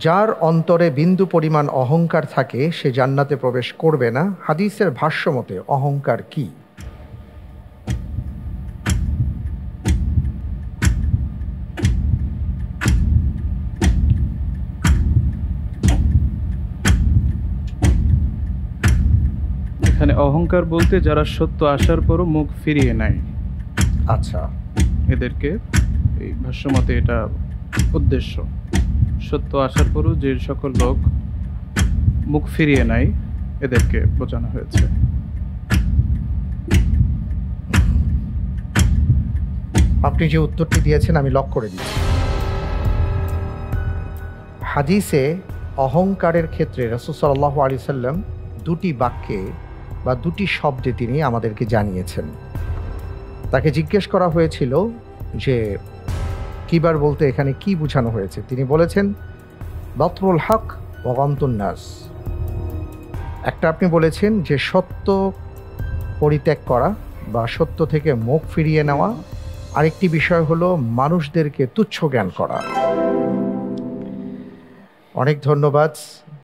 যার অন্তরে বিন্দু পরিমাণ অহংকার থাকে সে জান্নাতে প্রবেশ করবে না। হাদিসের ভাষ্য মতে অহংকার কি? এখানে অহংকার বলতে যারা সত্য আসার পরও মুখ ফিরিয়ে নেয়, আচ্ছা, এদেরকে এই ভাষ্যমতে এটা উদ্দেশ্য। সত্য আসার পরও যে সকল লোক মুখ ফিরিয়ে নেয় এদেরকে বোঝানো হয়েছে। আপনি যে উত্তরটি দিয়েছেন আমি লক করে দিচ্ছি। হাদিসে অহংকারের ক্ষেত্রে রাসূল সাল্লাল্লাহু আলাইহি সাল্লাম দুটি বাক্যে বা দুটি শব্দে তিনি আমাদেরকে জানিয়েছেন। তাকে জিজ্ঞেস করা হয়েছিল যে কিবার বলতে এখানে কি বোঝানো হয়েছে। তিনি বলেছেন বাতরুল হক ওয়া গামতুন নাস। একটা আপনি বলেছেন যে সত্য পরিত্যাগ করা বা সত্য থেকে মুখ ফিরিয়ে নেওয়া, আরেকটি বিষয় হলো মানুষদেরকে তুচ্ছ জ্ঞান করা। অনেক ধন্যবাদ।